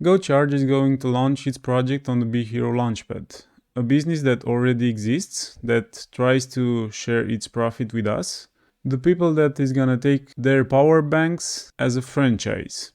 goCharge is going to launch its project on the BHero Launchpad, a business that already exists, that tries to share its profit with us, the people that is gonna take their power banks as a franchise.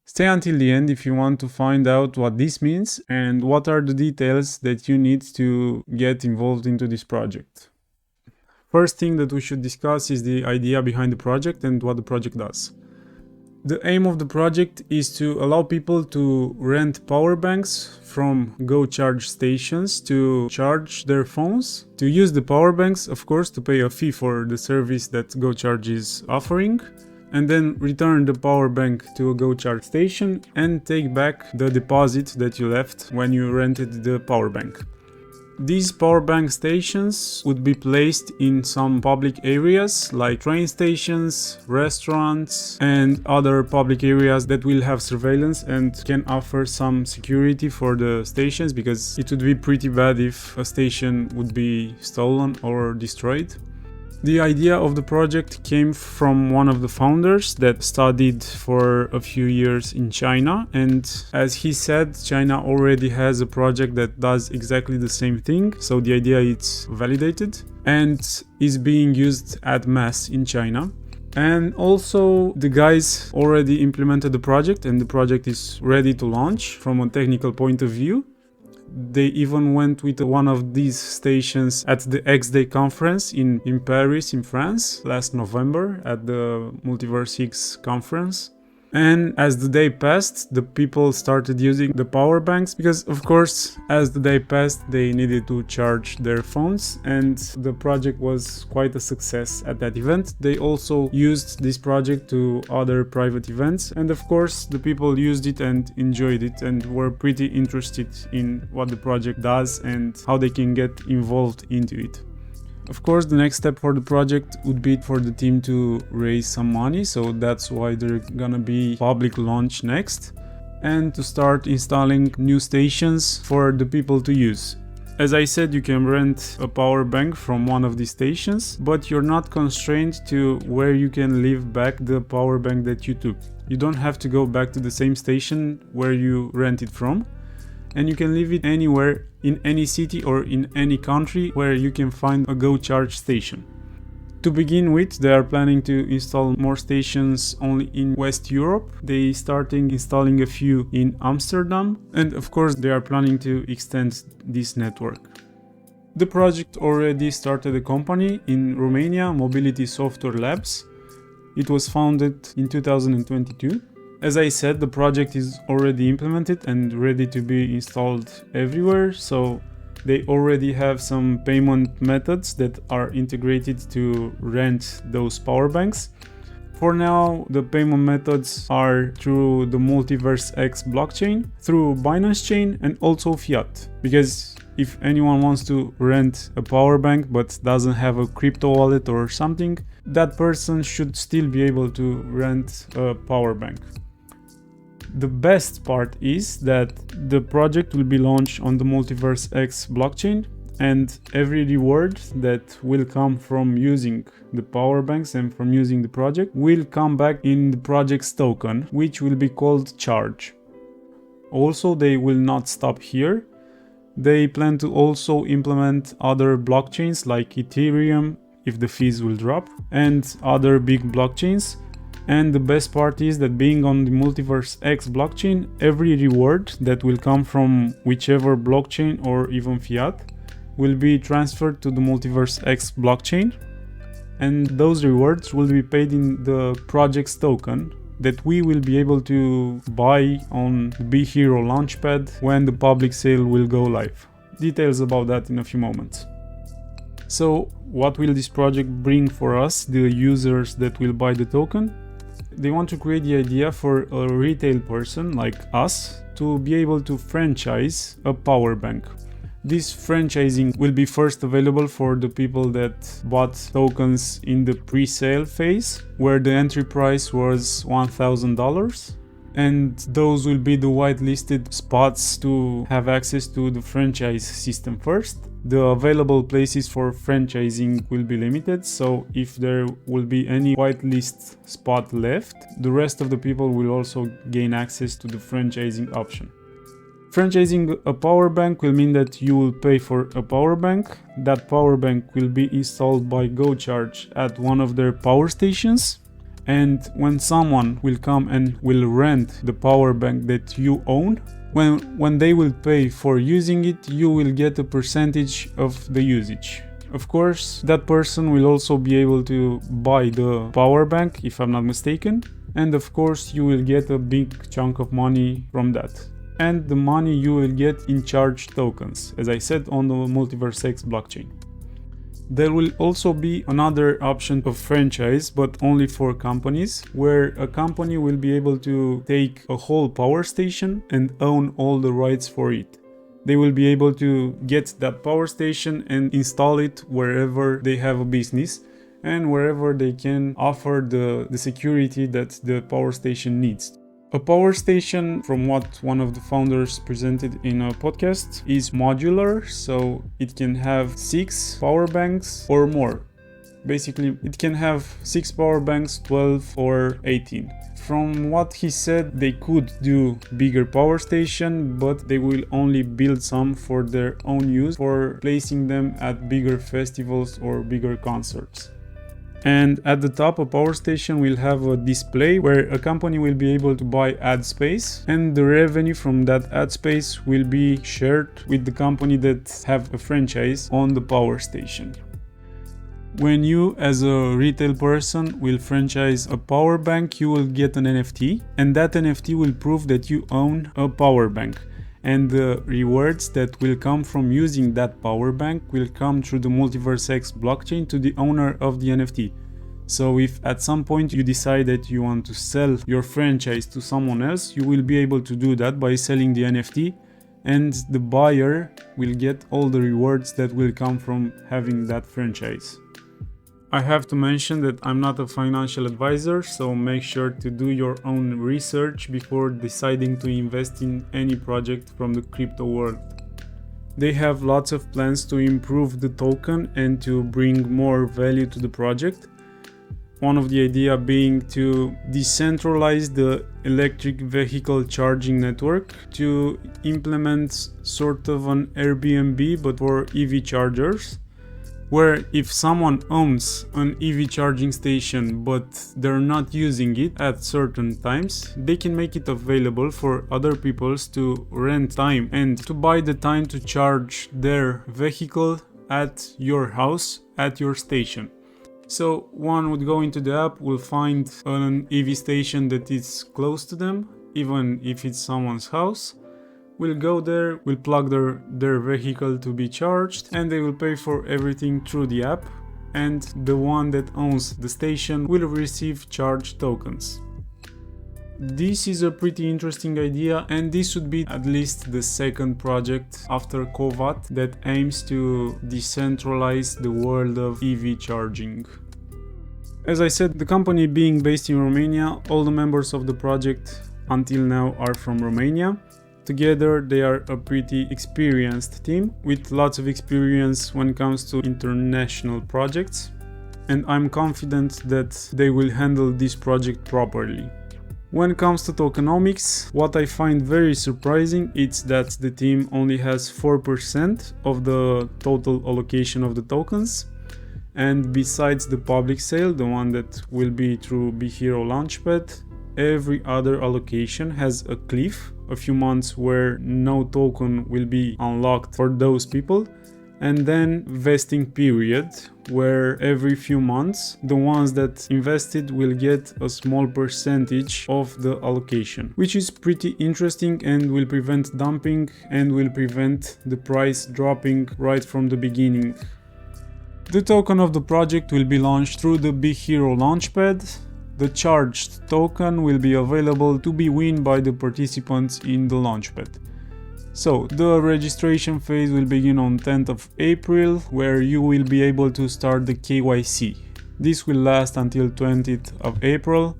Stay until the end if you want to find out what this means and what are the details that you need to get involved into this project. First thing that we should discuss is the idea behind the project and what the project does. The aim of the project is to allow people to rent power banks from goCharge stations to charge their phones, to use the power banks, of course, to pay a fee for the service that goCharge is offering, and then return the power bank to a goCharge station and take back the deposit that you left when you rented the power bank. These power bank stations would be placed in some public areas like train stations, restaurants, and other public areas that will have surveillance and can offer some security for the stations, because it would be pretty bad if a station would be stolen or destroyed. The idea of the project came from one of the founders that studied for a few years in China, and as he said, China already has a project that does exactly the same thing, so the idea is validated and is being used at mass in China. And also the guys already implemented the project and the project is ready to launch from a technical point of view. They even went with one of these stations at the X-Day conference in Paris, in France, last November at the MultiversX conference. And as the day passed, the people started using the power banks because, of course, as the day passed, they needed to charge their phones, and the project was quite a success at that event. They also used this project to other private events, and of course, the people used it and enjoyed it and were pretty interested in what the project does and how they can get involved into it. Of course, the next step for the project would be for the team to raise some money, so that's why they're gonna be public launch next, and to start installing new stations for the people to use. As I said, you can rent a power bank from one of these stations, but you're not constrained to where you can leave back the power bank that you took. You don't have to go back to the same station where you rent it from, and you can leave it anywhere in any city or in any country where you can find a goCharge station. To begin with, they are planning to install more stations only in West Europe. They starting installing a few in Amsterdam, and of course they are planning to extend this network. The project already started a company in Romania, Mobility Software Labs. It was founded in 2022. As I said, the project is already implemented and ready to be installed everywhere, so they already have some payment methods that are integrated to rent those power banks. For now, the payment methods are through the MultiversX blockchain, through Binance Chain, and also fiat. Because if anyone wants to rent a power bank but doesn't have a crypto wallet or something, that person should still be able to rent a power bank. The best part is that the project will be launched on the MultiversX blockchain, and every reward that will come from using the power banks and from using the project will come back in the project's token, which will be called Charge. Also, they will not stop here. They plan to also implement other blockchains like Ethereum, if the fees will drop, and other big blockchains. And the best part is that being on the MultiversX blockchain, every reward that will come from whichever blockchain or even fiat will be transferred to the MultiversX blockchain, and those rewards will be paid in the project's token that we will be able to buy on BHero Launchpad when the public sale will go live. Details about that in a few moments. So what will this project bring for us, the users that will buy the token? They want to create the idea for a retail person like us to be able to franchise a power bank. This franchising will be first available for the people that bought tokens in the pre-sale phase, where the entry price was $1,000. And those will be the whitelisted spots to have access to the franchise system first. The available places for franchising will be limited, so if there will be any whitelist spot left, the rest of the people will also gain access to the franchising option. Franchising a power bank will mean that you will pay for a power bank. That power bank will be installed by goCharge at one of their power stations. And when someone will come and will rent the power bank that you own, when they will pay for using it, you will get a percentage of the usage. Of course, that person will also be able to buy the power bank, if I'm not mistaken. And of course, you will get a big chunk of money from that. And the money you will get in charge tokens, as I said, on the MultiversX blockchain. There will also be another option of franchise, but only for companies, where a company will be able to take a whole power station and own all the rights for it. They will be able to get that power station and install it wherever they have a business and wherever they can offer the security that the power station needs. A power station, from what one of the founders presented in a podcast, is modular, so it can have 6 power banks or more. Basically, it can have 6 power banks, 12 or 18. From what he said, they could do bigger power station, but they will only build some for their own use, for placing them at bigger festivals or bigger concerts. And at the top, a power station will have a display where a company will be able to buy ad space, and the revenue from that ad space will be shared with the company that have a franchise on the power station. When you, as a retail person, will franchise a power bank, you will get an NFT, and that NFT will prove that you own a power bank. And the rewards that will come from using that power bank will come through the MultiversX blockchain to the owner of the NFT. So if at some point you decide that you want to sell your franchise to someone else, you will be able to do that by selling the NFT, and the buyer will get all the rewards that will come from having that franchise. I have to mention that I'm not a financial advisor, so make sure to do your own research before deciding to invest in any project from the crypto world. They have lots of plans to improve the token and to bring more value to the project. One of the ideas being to decentralize the electric vehicle charging network, to implement sort of an Airbnb but for EV chargers, where if someone owns an EV charging station but they're not using it at certain times, they can make it available for other people to rent time and to buy the time to charge their vehicle at your house, at your station. So one would go into the app, will find an EV station that is close to them, even if it's someone's house. Will go there, will plug their vehicle to be charged, and they will pay for everything through the app, and the one that owns the station will receive charge tokens. This is a pretty interesting idea, and this would be at least the second project after Kovat that aims to decentralize the world of EV charging. As I said, the company being based in Romania, all the members of the project until now are from Romania. Together they are a pretty experienced team with lots of experience when it comes to international projects, and I'm confident that they will handle this project properly. When it comes to tokenomics, what I find very surprising is that the team only has 4% of the total allocation of the tokens, and besides the public sale, the one that will be through BHero Launchpad, every other allocation has a cliff, a few months where no token will be unlocked for those people, and then vesting period where every few months the ones that invested will get a small percentage of the allocation, which is pretty interesting and will prevent dumping and will prevent the price dropping right from the beginning. The token of the project will be launched through the BHero Launchpad. The charged token will be available to be won by the participants in the Launchpad. So, the registration phase will begin on 10th of April, where you will be able to start the KYC. This will last until 20th of April.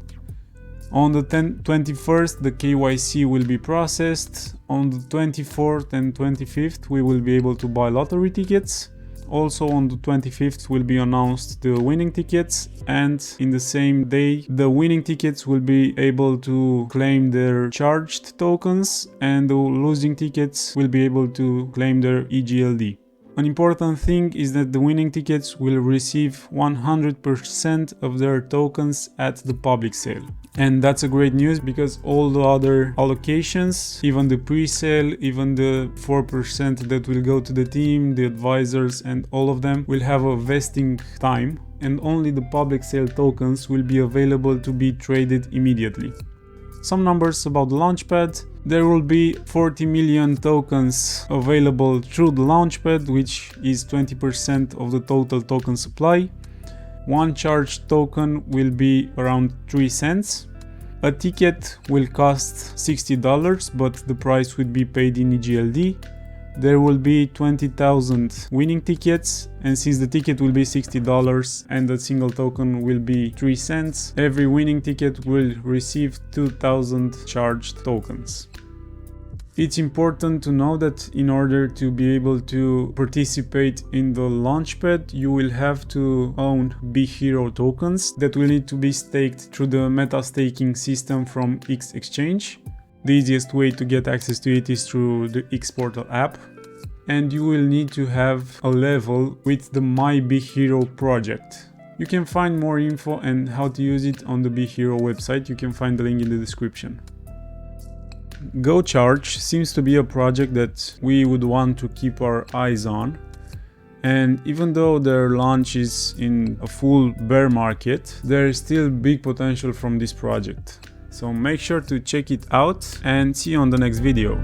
On the 21st, the KYC will be processed. On the 24th and 25th, we will be able to buy lottery tickets. Also on the 25th will be announced the winning tickets, and in the same day the winning tickets will be able to claim their charged tokens, and the losing tickets will be able to claim their EGLD. An important thing is that the winning tickets will receive 100% of their tokens at the public sale. And that's a great news, because all the other allocations, even the pre-sale, even the 4% that will go to the team, the advisors, and all of them will have a vesting time, and only the public sale tokens will be available to be traded immediately. Some numbers about the Launchpad. There will be 40 million tokens available through the Launchpad, which is 20% of the total token supply. One charged token will be around 3 cents. A ticket will cost $60, but the price would be paid in EGLD. There will be 20,000 winning tickets, and since the ticket will be $60 and the single token will be 3 cents, every winning ticket will receive 2,000 charged tokens. It's important to know that in order to be able to participate in the Launchpad, you will have to own BHero tokens that will need to be staked through the meta staking system from X Exchange. The easiest way to get access to it is through the X Portal app, and you will need to have a level with the My BHero project. You can find more info and how to use it on the BHero website. You can find the link in the description. goCharge seems to be a project that we would want to keep our eyes on, and even though their launch is in a full bear market, there is still big potential from this project. So make sure to check it out and see you on the next video.